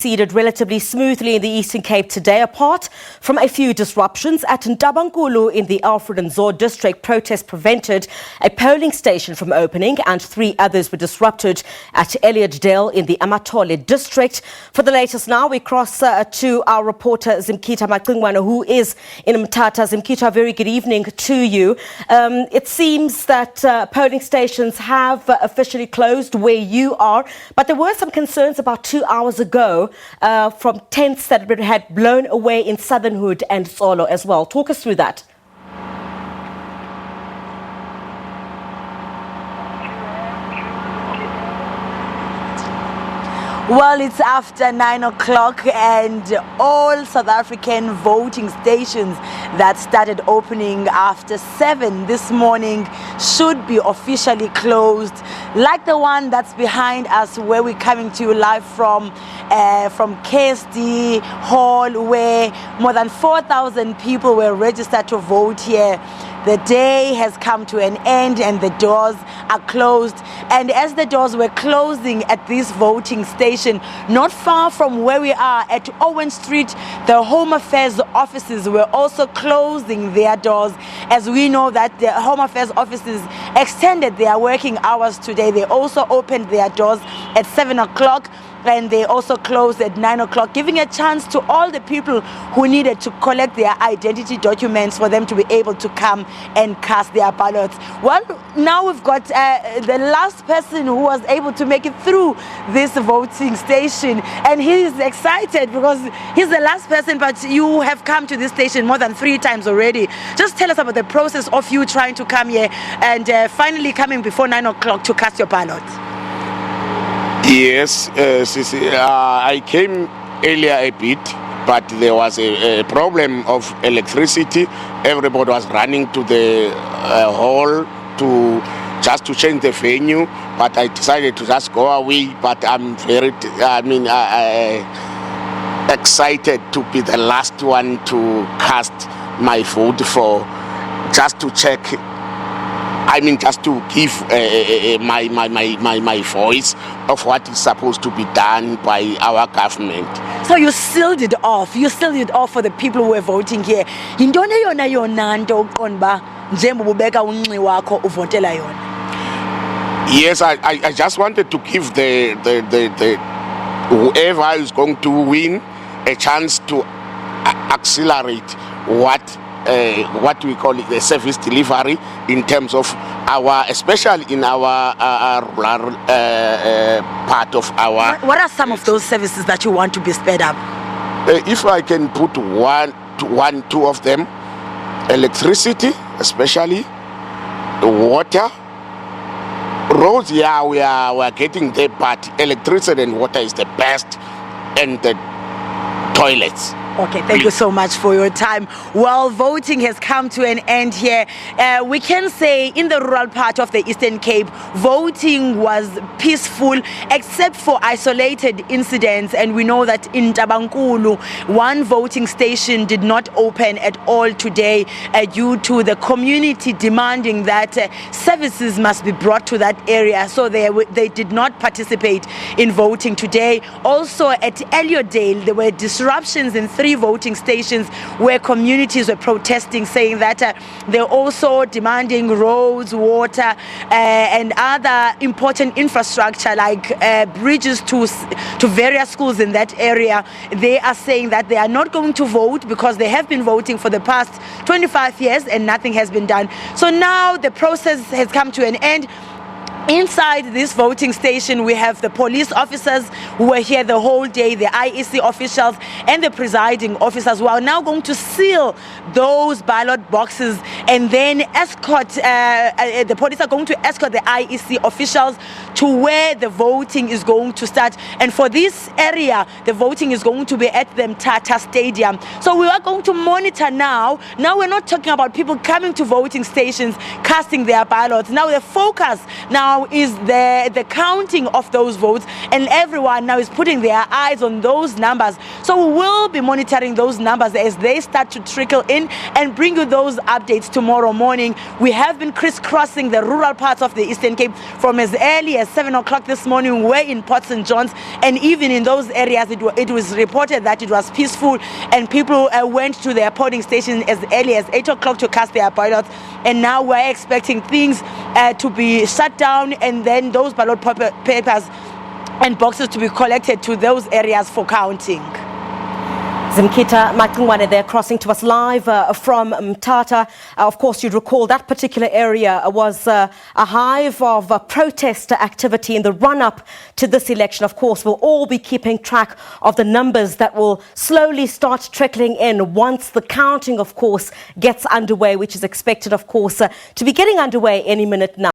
Proceeded relatively smoothly in the Eastern Cape today, apart from a few disruptions at Ntabankulu in the Alfred Nzo District. Protests prevented a polling station from opening and 3 others were disrupted at Elliotdale in the Amatole District. For the latest now, we cross to our reporter Zimkitha Macingwane, who is in Mthatha. Zimkitha, very good evening to you. It seems that polling stations have officially closed where you are, but there were some concerns about 2 hours ago from tents that had blown away in Southernhood and Solo as well. Talk us through that. Well, it's after 9 o'clock and all South African voting stations that started opening after 7 this morning should be officially closed, like the one that's behind us where we're coming to you live from KSD Hall, where more than 4,000 people were registered to vote here. The day has come to an end and the doors are closed. And as the doors were closing at this voting station, not far from where we are at Owen Street, the Home Affairs offices were also closing their doors. As we know that the Home Affairs offices extended their working hours today. They also opened their doors at 7 o'clock. And they also closed at 9 o'clock, giving a chance to all the people who needed to collect their identity documents for them to be able to come and cast their ballots. Well, now we've got the last person who was able to make it through this voting station, and he is excited because he's the last person, but you have come to this station more than 3 times already. Just tell us about the process of you trying to come here and finally coming before 9 o'clock to cast your ballot. Yes, Sisi, I came earlier a bit, but there was a problem of electricity. Everybody was running to the hall just to change the venue, but I decided to just go away. But I'm very, excited to be the last one to cast my vote for, just to check. Just to give my voice of what is supposed to be done by our government. So you sealed it off. You sealed it off for the people who were voting here. Yes, I just wanted to give the whoever is going to win a chance to accelerate what we call it, the service delivery in terms of especially in our rural part of our. What are some of those services that you want to be sped up? If I can put two of them, electricity, especially water, roads. Yeah, we are getting there, but electricity and water is the best, and the toilets. Okay, thank you so much for your time. Well, voting has come to an end here. We can say in the rural part of the Eastern Cape, voting was peaceful except for isolated incidents. And we know that in Ntabankulu, one voting station did not open at all today due to the community demanding that services must be brought to that area. So they did not participate in voting today. Also at Elliotdale, there were disruptions in 3 voting stations where communities were protesting, saying that they're also demanding roads, water, and other important infrastructure like bridges to various schools in that area. They are saying that they are not going to vote because they have been voting for the past 25 years and nothing has been done. So now the process has come to an end. Inside this voting station, we have the police officers who were here the whole day, the IEC officials and the presiding officers who are now going to seal those ballot boxes and then escort, the police are going to escort the IEC officials to where the voting is going to start. And for this area, the voting is going to be at the Mthatha Stadium. So we are going to monitor now. Now we're not talking about people coming to voting stations, casting their ballots. Now the focus now now is the counting of those votes, and everyone now is putting their eyes on those numbers. So we will be monitoring those numbers as they start to trickle in and bring you those updates tomorrow morning. We have been crisscrossing the rural parts of the Eastern Cape from as early as 7 o'clock this morning. We're in Port St. John's, and even in those areas it was reported that it was peaceful, and people went to their polling stations as early as 8 o'clock to cast their ballots. And now we're expecting things to be shut down, and then those ballot papers and boxes to be collected to those areas for counting. Zimkitha Macingwane there, crossing to us live from Mthatha. Of course, you'd recall that particular area was a hive of protest activity in the run-up to this election. Of course, we'll all be keeping track of the numbers that will slowly start trickling in once the counting, of course, gets underway, which is expected, of course, to be getting underway any minute now.